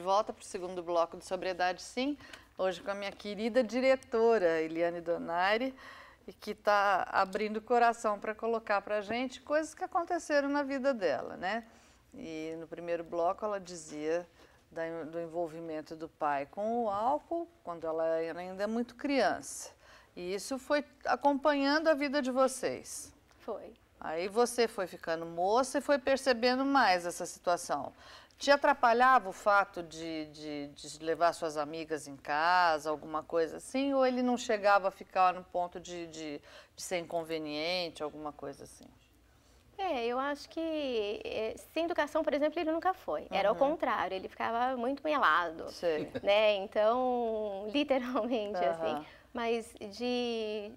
volta para o segundo bloco de Sobriedade Sim, hoje com a minha querida diretora, Eliane Donari, e que está abrindo o coração para colocar para a gente coisas que aconteceram na vida dela, né? E no primeiro bloco ela dizia do envolvimento do pai com o álcool, quando ela era ainda muito criança. E isso foi acompanhando a vida de vocês. Foi. Aí você foi ficando moça e foi percebendo mais essa situação. Te atrapalhava o fato de levar suas amigas em casa, alguma coisa assim? Ou ele não chegava a ficar no ponto de ser inconveniente, alguma coisa assim? Eu acho que sem educação, por exemplo, ele nunca foi. Era o contrário, ele ficava muito melado. Sei. Né? Então, literalmente, assim. Mas de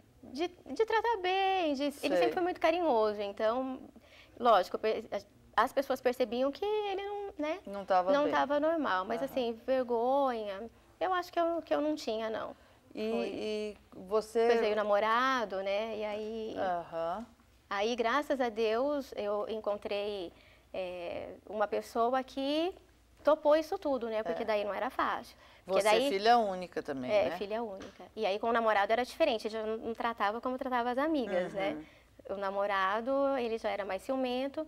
tratar bem, ele sempre foi muito carinhoso. Então, lógico, as pessoas percebiam que ele não estava normal. Mas, assim, vergonha, eu acho que eu não tinha, não. E você... Depois veio o namorado, né? E aí... Aí, graças a Deus, eu encontrei uma pessoa que topou isso tudo, né? Porque daí não era fácil. Você daí, é filha única também, né? Filha única. E aí, com o namorado era diferente, eu já não tratava como tratava as amigas, né? O namorado, ele já era mais ciumento.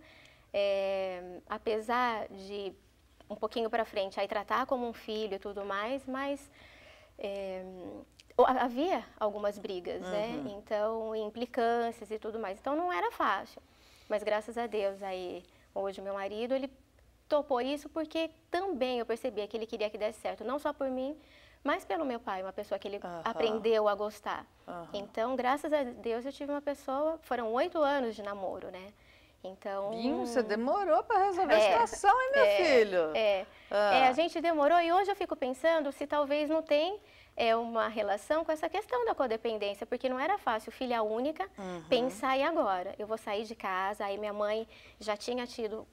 Apesar de, um pouquinho pra frente, aí tratar como um filho e tudo mais, mas... havia algumas brigas, né? Então, implicâncias e tudo mais. Então, não era fácil. Mas, graças a Deus, aí, hoje, meu marido, ele topou isso porque também eu percebia que ele queria que desse certo. Não só por mim, mas pelo meu pai, uma pessoa que ele aprendeu a gostar. Então, graças a Deus, eu tive uma pessoa... Foram 8 anos de namoro, né? Então... Você demorou para resolver a situação, hein, meu filho? A gente demorou e hoje eu fico pensando se talvez não tem... uma relação com essa questão da codependência, porque não era fácil, filha única, pensar e agora? Eu vou sair de casa, aí minha mãe já tinha tido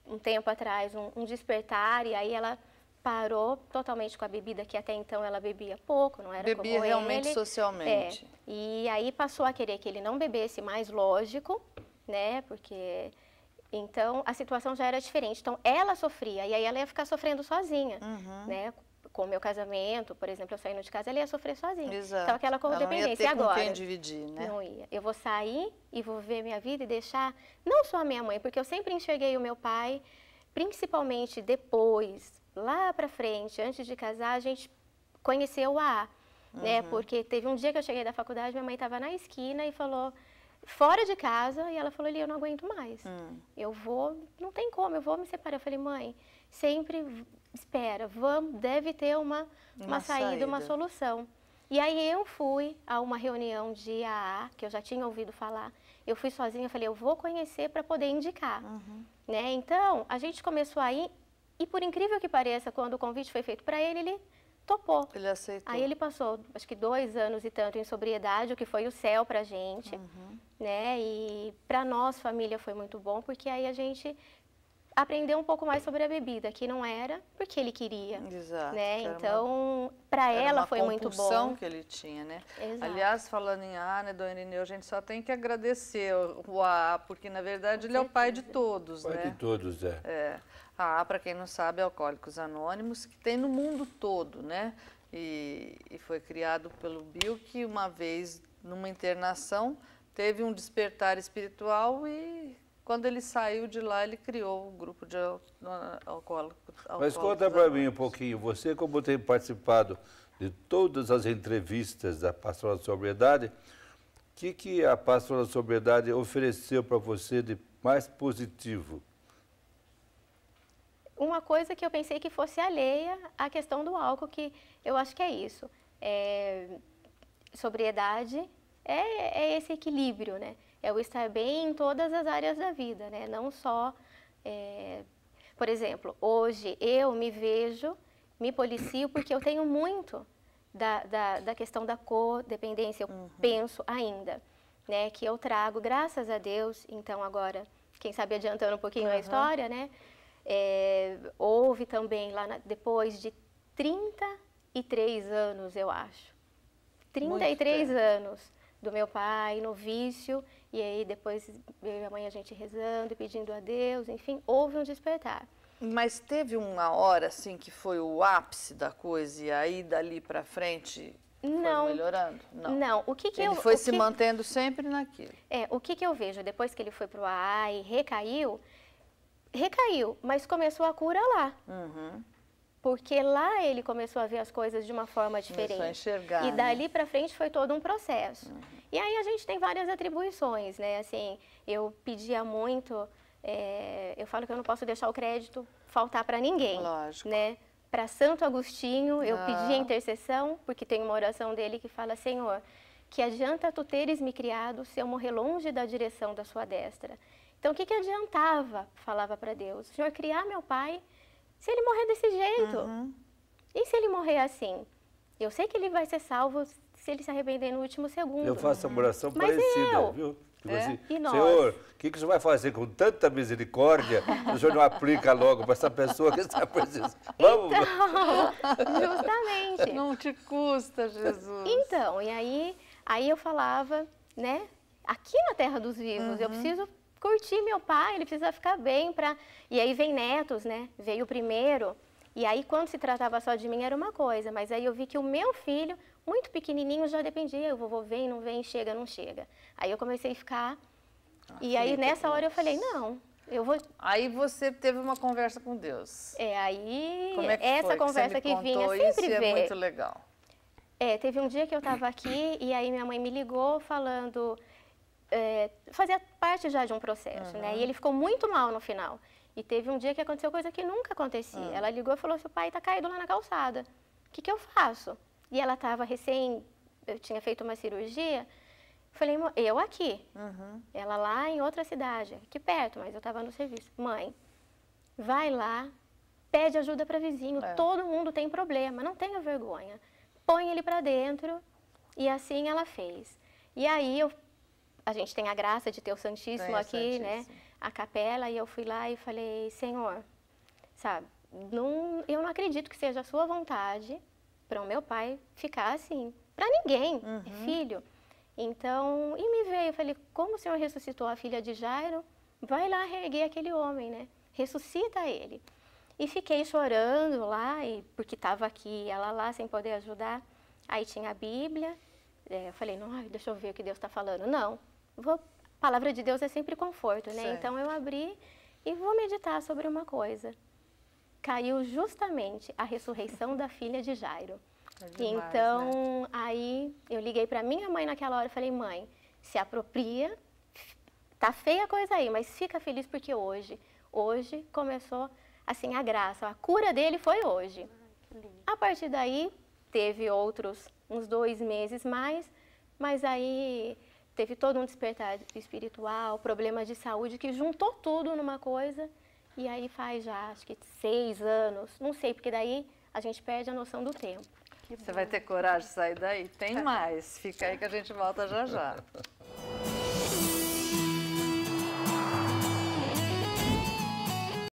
um tempo atrás, um despertar, e aí ela parou totalmente com a bebida, que até então ela bebia pouco, não era como ele. Bebia realmente socialmente. E aí passou a querer que ele não bebesse mais, lógico, né, porque... Então, a situação já era diferente. Então, ela sofria, e aí ela ia ficar sofrendo sozinha, né? Com o meu casamento, por exemplo, eu saindo de casa, ela ia sofrer sozinha. Exato. Então, aquela codependência. Ela não ia ter agora, com quem dividir, né? Não ia. Eu vou sair e vou ver minha vida e deixar, não só a minha mãe, porque eu sempre enxerguei o meu pai, principalmente depois, lá pra frente, antes de casar, a gente conheceu o AA, né? Porque teve um dia que eu cheguei da faculdade, minha mãe estava na esquina e falou... fora de casa, e ela falou, eu não aguento mais, eu vou, não tem como, eu vou me separar. Eu falei, mãe, sempre espera, deve ter uma saída, uma solução. E aí eu fui a uma reunião de AA, que eu já tinha ouvido falar, eu fui sozinha, eu falei, eu vou conhecer para poder indicar, né? Então, a gente começou aí, e por incrível que pareça, quando o convite foi feito para ele, ele topou. Ele aceitou. Aí ele passou, acho que 2 anos e tanto em sobriedade, o que foi o céu pra gente, né? E pra nós, família, foi muito bom, porque aí a gente aprendeu um pouco mais sobre a bebida, que não era porque ele queria. Exato. Né? Então, pra ela foi muito bom. Era uma compulsão que ele tinha, né? Exato. Aliás, falando em AA, né, dona Irineu, a gente só tem que agradecer o AA, porque, na verdade, ele é o pai de todos, né? Pai de todos, A AA, para quem não sabe, é Alcoólicos Anônimos, que tem no mundo todo, né? E foi criado pelo Bill, que uma vez, numa internação, teve um despertar espiritual e... quando ele saiu de lá, ele criou o grupo de alcoólicos. Mas conta para mim um pouquinho, você como tem participado de todas as entrevistas da Pastoral da Sobriedade, o que a Pastoral da Sobriedade ofereceu para você de mais positivo? Uma coisa que eu pensei que fosse alheia à questão do álcool, que eu acho que é isso. Sobriedade é esse equilíbrio, né? É o estar bem em todas as áreas da vida, né? Não só, por exemplo, hoje eu me vejo, me policio porque eu tenho muito da questão da codependência, eu penso ainda, né? Que eu trago, graças a Deus, então agora, quem sabe adiantando um pouquinho a história, né? Houve também, depois de 33 anos, eu acho, 33 anos do meu pai no vício, e aí depois eu e a mãe a gente rezando e pedindo a Deus, enfim, houve um despertar. Mas teve uma hora, assim, que foi o ápice da coisa e aí dali para frente Não. foi melhorando? Não. Não, o que Ele foi se mantendo sempre naquilo. O que eu vejo depois que ele foi para o AA e recaiu, mas começou a cura lá. Uhum. Porque lá ele começou a ver as coisas de uma forma diferente. Começou a enxergar, E né? dali para frente foi todo um processo. E aí a gente tem várias atribuições, né? Assim, eu pedia muito, eu falo que eu não posso deixar o crédito faltar para ninguém. Lógico. Né? Para Santo Agostinho, eu pedi a intercessão, porque tem uma oração dele que fala: Senhor, que adianta tu teres me criado se eu morrer longe da direção da sua destra? Então, o que adiantava, falava para Deus, Senhor, criar meu pai, se ele morrer desse jeito? E se ele morrer assim? Eu sei que ele vai ser salvo se ele se arrepender no último segundo. Eu faço uma oração Mas parecida, viu? Tipo assim, E nós? Senhor, o que o senhor vai fazer com tanta misericórdia se o senhor não aplica logo para essa pessoa que está precisando? Vamos! Então, justamente. Não te custa, Jesus. Então, e aí eu falava, né? Aqui na Terra dos Vivos, eu preciso curtir meu pai, ele precisa ficar bem para... E aí vem netos, né? Veio o primeiro, e aí quando se tratava só de mim era uma coisa, mas aí eu vi que o meu filho, muito pequenininho, já dependia, o vovô vem, não vem, chega, não chega. Aí eu comecei a ficar, e aí nessa hora eu falei, não, eu vou... Aí você teve uma conversa com Deus. Aí Como é que essa foi conversa que você me vinha contou? sempre Isso é ver. muito legal. Teve um dia que eu estava aqui e aí minha mãe me ligou falando, fazia parte já de um processo, né? E ele ficou muito mal no final. E teve um dia que aconteceu coisa que nunca acontecia. Ela ligou e falou, seu pai está caído lá na calçada. O que eu faço? E ela estava eu tinha feito uma cirurgia. Falei, eu aqui. Ela lá em outra cidade, aqui perto, mas eu estava no serviço. Mãe, vai lá, pede ajuda para vizinho. Todo mundo tem problema, não tenha vergonha. Põe ele para dentro. E assim ela fez. E aí a gente tem a graça de ter o Santíssimo aqui, né? A capela, e eu fui lá e falei, Senhor, sabe, eu não acredito que seja a sua vontade para o meu pai ficar assim, para ninguém, é filho. Então, e me veio, eu falei, como o Senhor ressuscitou a filha de Jairo, vai lá reerguer aquele homem, né? Ressuscita ele. E fiquei chorando lá, porque estava aqui, ela lá, sem poder ajudar. Aí tinha a Bíblia, eu falei, não, deixa eu ver o que Deus está falando. Não, a palavra de Deus é sempre conforto, né? Certo. Então eu abri e vou meditar sobre uma coisa. Caiu justamente a ressurreição da filha de Jairo. É demais, Então, né? aí eu liguei para minha mãe naquela hora e falei, mãe, se apropria, tá feia a coisa aí, mas fica feliz porque hoje começou assim a graça, a cura dele foi hoje. A partir daí, teve uns 2 meses mais, mas aí teve todo um despertar espiritual, problemas de saúde, que juntou tudo numa coisa, e aí faz já, acho que 6 anos, não sei, porque daí a gente perde a noção do tempo. Você vai ter coragem de sair daí? Tem mais. Fica aí que a gente volta já já.